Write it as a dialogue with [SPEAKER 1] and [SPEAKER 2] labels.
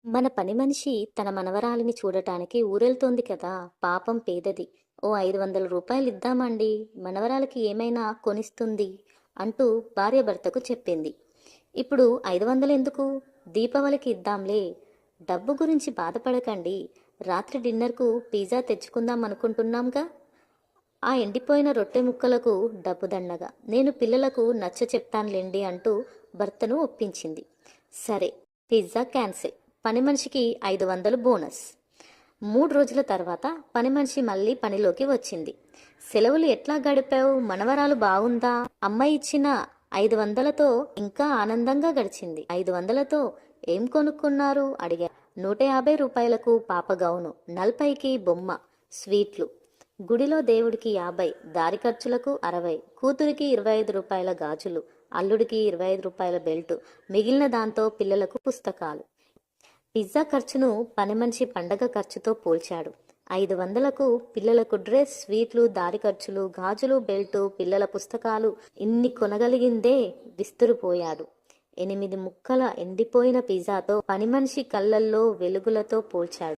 [SPEAKER 1] మన పని మనిషి తన మనవరాలిని చూడటానికి ఊరెళ్తోంది కదా. పాపం పేదది. ఓ 500 రూపాయలు ఇద్దామండి, మనవరాలకి ఏమైనా కొనిస్తుంది అంటూ భార్యాభర్తకు చెప్పింది. ఇప్పుడు 500 ఎందుకు, దీపావళికి ఇద్దాంలే. డబ్బు గురించి బాధపడకండి, రాత్రి డిన్నర్కు పిజ్జా తెచ్చుకుందాం అనుకుంటున్నాంగా. ఆ ఎండిపోయిన రొట్టె ముక్కలకు డబ్బు దండగా నేను పిల్లలకు నచ్చ చెప్తానులేండి అంటూ భర్తను ఒప్పించింది. సరే, పిజ్జా క్యాన్సిల్. పని మనిషికి 500 బోనస్. 3 రోజుల తర్వాత పని మనిషి మళ్ళీ పనిలోకి వచ్చింది. సెలవులు ఎట్లా గడిపావు, మనవరాలు బాగుందా? అమ్మాయి ఇచ్చిన 500లతో ఇంకా ఆనందంగా గడిచింది. 500లతో ఏం కొనుక్కున్నారు అడిగా. 150 రూపాయలకు పాప గౌను, 40కి బొమ్మ, స్వీట్లు. గుడిలో దేవుడికి 50, దారి ఖర్చులకు 60, కూతురికి 25 రూపాయల గాజులు, అల్లుడికి 25 రూపాయల బెల్టు, మిగిలిన దాంతో పిల్లలకు పుస్తకాలు. పిజ్జా ఖర్చును పని మనిషి పండగ ఖర్చుతో పోల్చాడు. 500లకు పిల్లలకు డ్రెస్, స్వీట్లు, దారి ఖర్చులు, గాజులు, బెల్టు, పిల్లల పుస్తకాలు ఇన్ని కొనగలిగిందే విస్తురుపోయాడు. 8 ముక్కల ఎండిపోయిన పిజ్జాతో పని మనిషి కళ్ళల్లో వెలుగులతో పోల్చాడు.